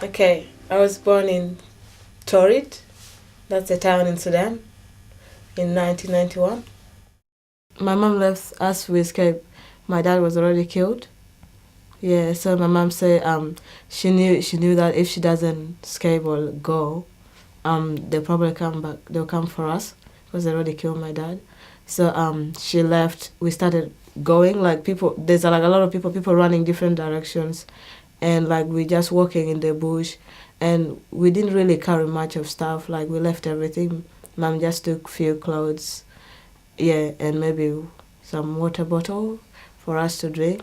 Okay, I was born in Torit, that's a town in Sudan, in 1991. My mom left us, we escaped. My dad was already killed. Yeah, so my mom said she knew that if she doesn't escape or go, they'll probably come back. They'll come for us because they already killed my dad. So she left. We started going like people. There's like a lot of people running different directions, and like we just walking in the bush, and we didn't really carry much of stuff. Like we left everything. Mom just took few clothes, yeah, and maybe some water bottle for us to drink.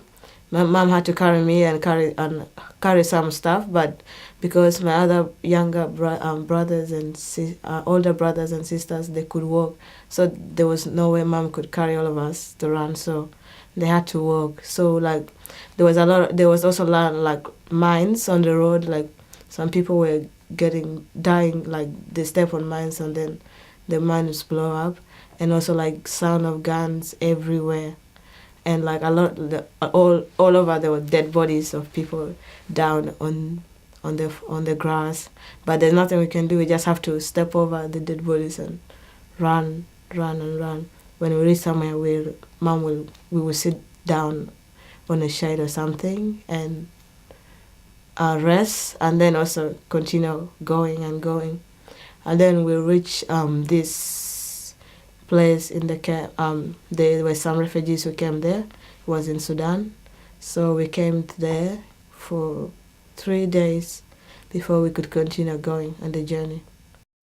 My mom had to carry me and carry some stuff, but because my other brothers and older brothers and sisters, they could walk, so there was no way mom could carry all of us to run. So they had to walk. So like there was also a lot like mines on the road. Like some people were dying, like they step on mines and then the mines blow up, and also like sound of guns everywhere, and like all over there were dead bodies of people down on the grass. But there's nothing we can do. We just have to step over the dead bodies and run. When we reach somewhere, we will sit down on a shade or something and rest, and then also continue going and going. And then we reach this place in the camp. There were some refugees who came there. It was in Sudan. So we came there for 3 days before we could continue going on the journey.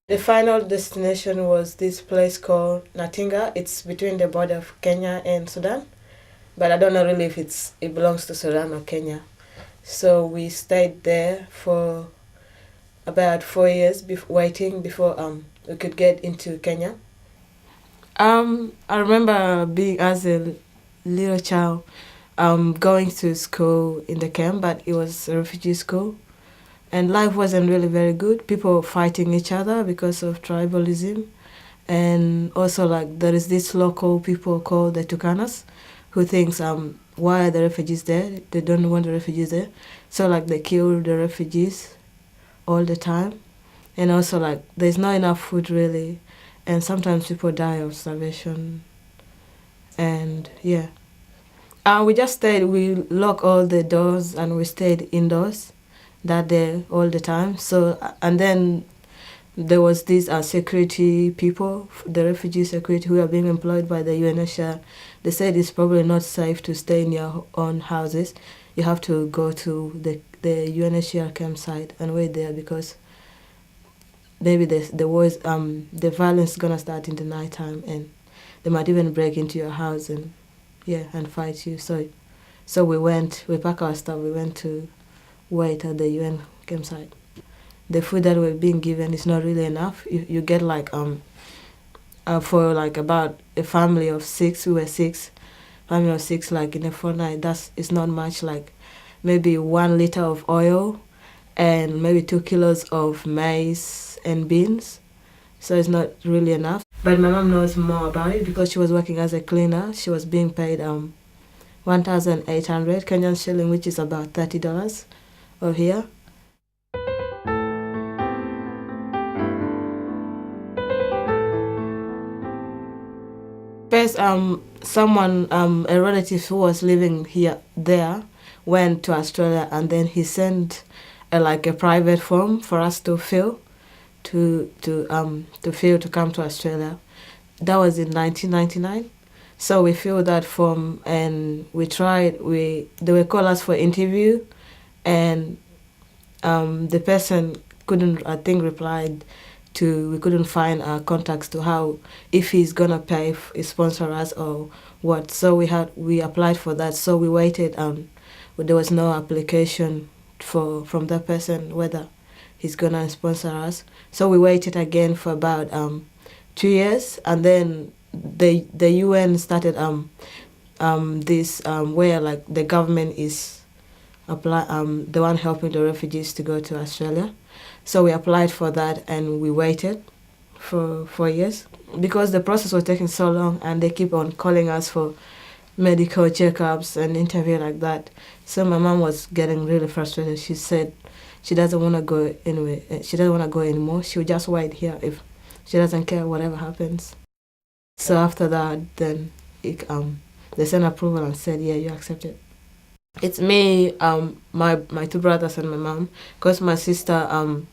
The final destination was this place called Natinga. It's between the border of Kenya and Sudan, but I don't know really if it belongs to Sudan or Kenya. So we stayed there for about 4 years waiting before we could get into Kenya. I remember being as a little child, going to school in the camp, but it was a refugee school, and life wasn't really very good. People were fighting each other because of tribalism, and also like there is this local people called the Tukanas, who thinks why are the refugees there? They don't want the refugees there, so like they kill the refugees all the time, and also like there's not enough food really, and sometimes people die of starvation, and yeah. We just stayed. We locked all the doors and we stayed indoors that day all the time. So and then there was these security people, the refugee security who are being employed by the UNHCR. They said it's probably not safe to stay in your own houses. You have to go to the UNHCR campsite and wait there because maybe the violence is gonna start in the nighttime, and they might even break into your house and and fight you. So we packed our stuff. We went to wait at the UN campsite. The food that we're being given is not really enough. You get like for like about a family of six. We were six, family of six. Like in a fortnight, it's not much. Like maybe 1 liter of oil, and maybe 2 kilos of maize and beans. So it's not really enough. But my mom knows more about it because she was working as a cleaner. She was being paid 1,800 Kenyan shilling, which is about $30 over here. First, someone, a relative who was living there, went to Australia, and then he sent like a private form for us to fill, to come to Australia. That was in 1999. So we filled that form and they were call us for interview, and the person couldn't, I think, replied to, we couldn't find contacts to how, if he's gonna sponsor us or what. So we applied for that. So we waited, but there was no application from that person whether he's gonna sponsor us. So we waited again for about 2 years, and then the UN started this where like the government is the one helping the refugees to go to Australia. So we applied for that and we waited for 4 years because the process was taking so long, and they keep on calling us for medical checkups and interview like that. So my mom was getting really frustrated. She said she doesn't want to go anywhere. She doesn't want to go anymore. She'll just wait here if she doesn't care whatever happens. So after that, then they sent approval and said, yeah, you accept it. It's me, my two brothers and my mom. Cause my sister,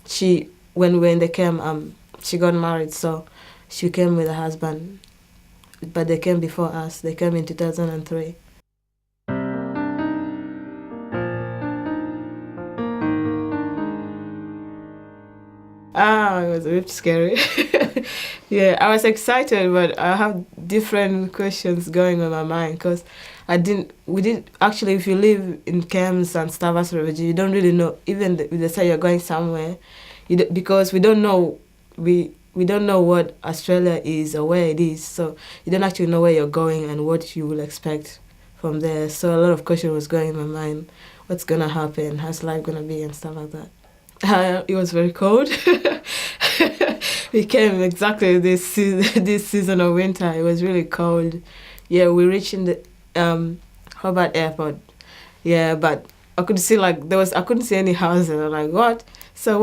she when they came, she got married, so she came with her husband, but they came before us. They came in 2003. Ah, it was a bit scary. Yeah, I was excited, but I have different questions going on my mind because we did actually, if you live in camps and stuff as a refugee, you don't really know, even if they say you're going somewhere, because we don't know what Australia is or where it is, so you don't actually know where you're going and what you will expect from there. So a lot of questions was going in my mind. What's gonna happen? How's life gonna be and stuff like that. It was very cold. We came exactly this season of winter. It was really cold. Yeah, we reached in the Hobart Airport. Yeah, but I could see I couldn't see any houses. I'm like, what? So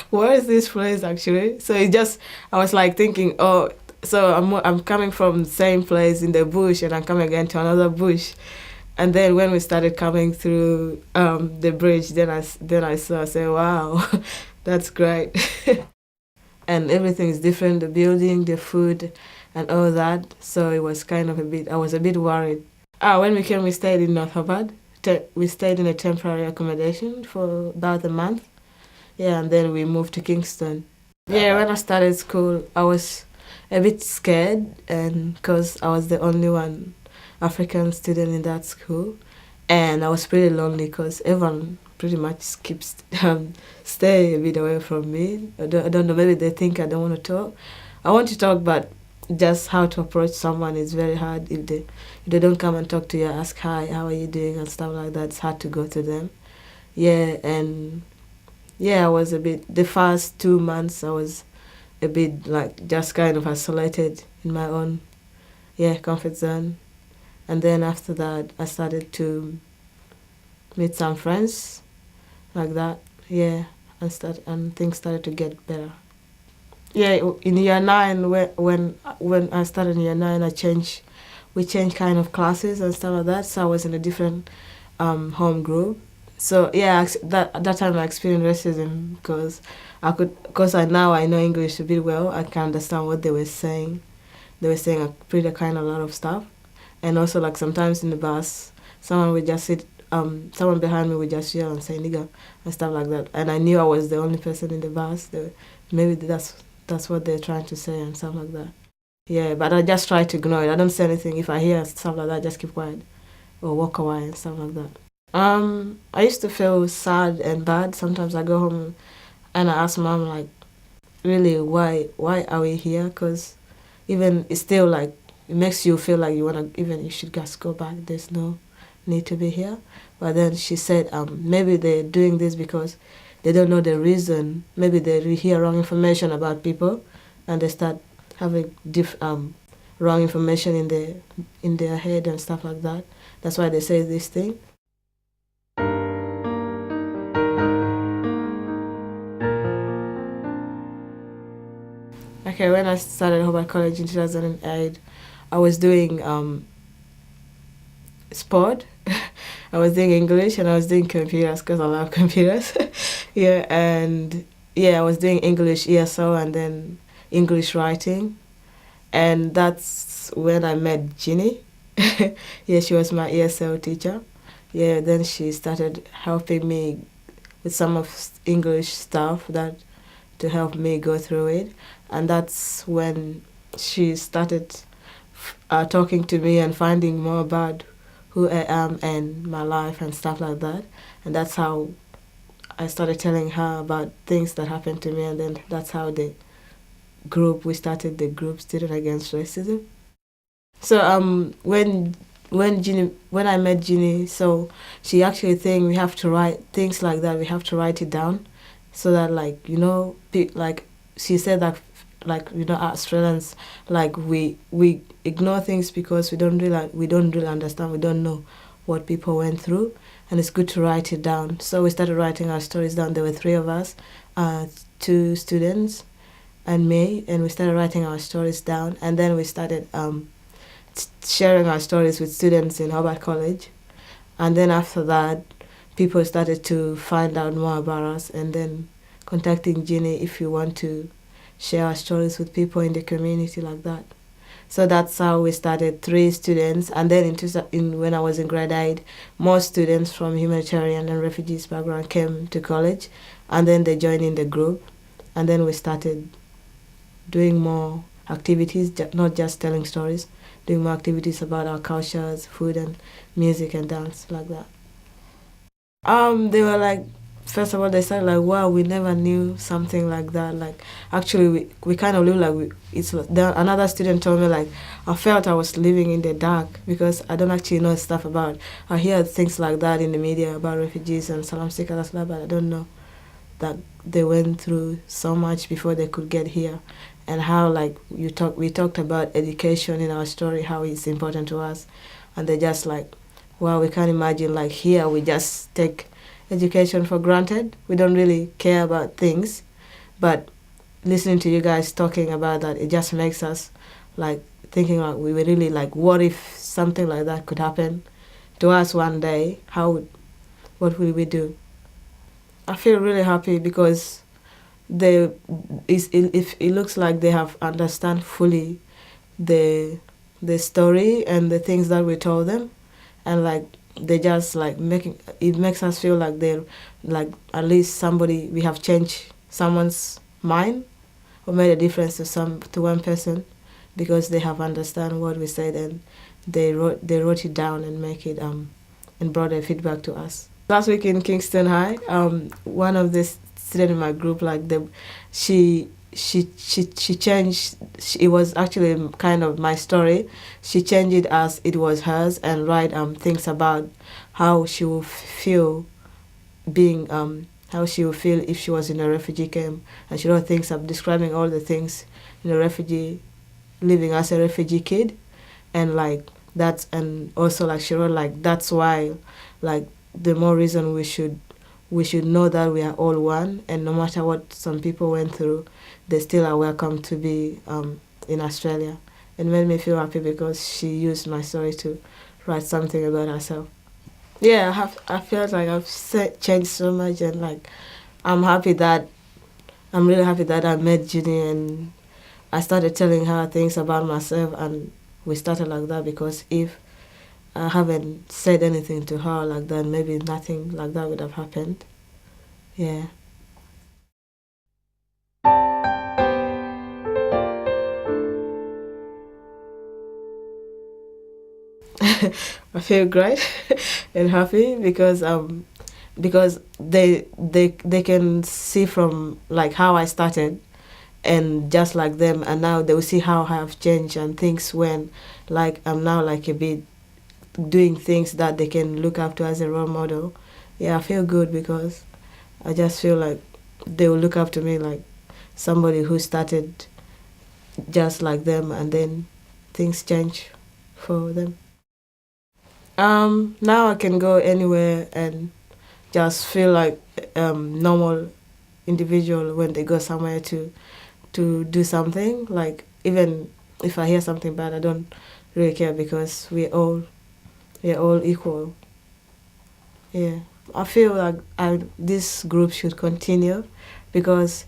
where is this place actually? So I was like thinking, oh, so I'm coming from the same place in the bush, and I'm coming again to another bush. And then when we started coming through the bridge, then I saw, I said, wow, that's great. And everything is different, the building, the food, and all that. So it was kind of I was a bit worried. When we came, we stayed in North Hobart. We stayed in a temporary accommodation for about a month. Yeah, and then we moved to Kingston. Yeah, when I started school, I was a bit scared, and because I was the only one African student in that school, and I was pretty lonely because everyone pretty much keeps stay a bit away from me. I don't know, maybe they think I don't want to talk. I want to talk, but just how to approach someone is very hard. If they don't come and talk to you, ask hi, how are you doing and stuff like that, it's hard to go to them. Yeah, and yeah, I was a bit, the first 2 months I was a bit like just kind of isolated in my own comfort zone. And then after that, I started to meet some friends like that. Yeah, and things started to get better. Yeah, in year nine, when I started in year nine, we changed kind of classes and stuff like that. So I was in a different home group. So yeah, at that time I experienced racism because now I know English a bit well. I can understand what they were saying. They were saying a pretty kind of lot of stuff. And also, like, sometimes in the bus, someone would just someone behind me would just yell and say nigger and stuff like that. And I knew I was the only person in the bus. Maybe that's what they're trying to say and stuff like that. Yeah, but I just try to ignore it. I don't say anything. If I hear stuff like that, I just keep quiet or walk away and stuff like that. I used to feel sad and bad. Sometimes I go home and I ask mom, like, really, why are we here? Because even it's still like, it makes you feel like you should just go back. There's no need to be here. But then she said, maybe they're doing this because they don't know the reason. Maybe they hear wrong information about people, and they start having wrong information in their head and stuff like that. That's why they say this thing. Okay, when I started Hobart College in 2008, I was doing sport. I was doing English and I was doing computers because I love computers. Yeah, and I was doing English ESO and then English writing. And that's when I met Ginny. Yeah, she was my ESL teacher. Yeah, then she started helping me with some of English stuff to help me go through it. And that's when she started talking to me and finding more about who I am and my life and stuff like that. And that's how I started telling her about things that happened to me, and then that's how we started the group Student Against Racism. So when I met Ginny, so she actually think we have to write things like that. We have to write it down, so that like she said that Australians, like we ignore things because we don't really understand. We don't know what people went through, and it's good to write it down. So we started writing our stories down. There were three of us, two students and me, and we started writing our stories down, and then we started sharing our stories with students in Hobart College. And then after that, people started to find out more about us, and then contacting Ginny if you want to share our stories with people in the community like that. So that's how we started, three students. And then when I was in grade 8, more students from humanitarian and refugees background came to college, and then they joined in the group. And then we started doing more activities, not just telling stories, doing more activities about our cultures, food and music and dance, like that. They were like, first of all, they said like, wow, we never knew something like that. Like, actually, we kind of look like another student told me like, I felt I was living in the dark because I don't actually know stuff about. I hear things like that in the media about refugees and asylum seekers, but I don't know that they went through so much before they could get here, and how like we talked about education in our story, how it's important to us, and they just like, wow, we can't imagine like here we just take education for granted. We don't really care about things, but listening to you guys talking about that, it just makes us like thinking like we were really like, what if something like that could happen to us one day? What will we do? I feel really happy because it looks like they have understand fully the story and the things that we told them, and like they just like makes us feel like they're like at least somebody, we have changed someone's mind or made a difference to one person, because they have understand what we said, and they wrote it down and make it and brought their feedback to us. Last week in Kingston High, one of the students in my group, like she changed. It was actually kind of my story. She changed it as it was hers, and write things about how she would feel how she would feel if she was in a refugee camp, and she wrote things up describing all the things in a refugee, living as a refugee kid, and like that's, and also like she wrote like that's why like the more reason we should know that we are all one, and no matter what some people went through, they still are welcome to be in Australia. It made me feel happy because she used my story to write something about herself. Yeah, I felt like I've changed so much, and like I'm really happy that I met Judy, and I started telling her things about myself, and we started like that, because if I haven't said anything to her like that, maybe nothing like that would have happened. Yeah. I feel great and happy because they can see from like how I started, and just like them, and now they will see how I have changed, and things when like I'm now like a bit doing things that they can look up to as a role model. Yeah, I feel good because I just feel like they will look up to me like somebody who started just like them, and then things change for them. Now I can go anywhere and just feel like normal individual when they go somewhere to do something. Like even if I hear something bad, I don't really care, because we're all equal. Yeah, I feel like this group should continue, because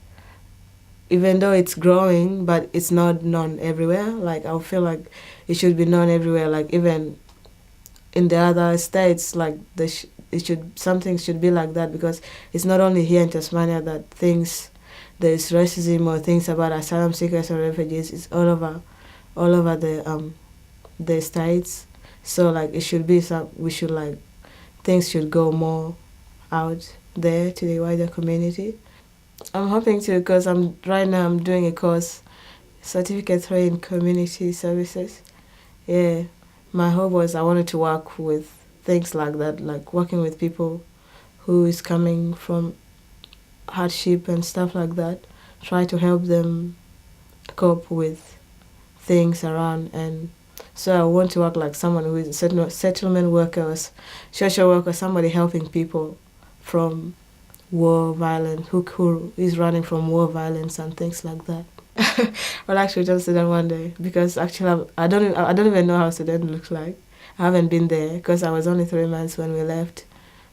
even though it's growing, but it's not known everywhere. Like I feel like it should be known everywhere. Like even in the other states, like something should be like that, because it's not only here in Tasmania that there's racism or things about asylum seekers or refugees. It's all over the states. So like it should be we should like things should go more out there to the wider community. I'm hoping to, because right now I'm doing a course, Certificate 3 in Community Services. Yeah, my hope was I wanted to work with things like that, like working with people who is coming from hardship and stuff like that. Try to help them cope with things around, and So I want to work like someone who is a settlement worker, or social worker, somebody helping people from war violence, who is running from war violence and things like that. Well, actually, just Sudan one day, because actually I don't even know how Sudan looks like. I haven't been there because I was only 3 months when we left,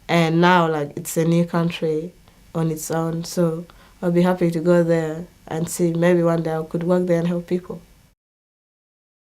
and now like it's a new country on its own. So I'll be happy to go there and see. Maybe one day I could work there and help people.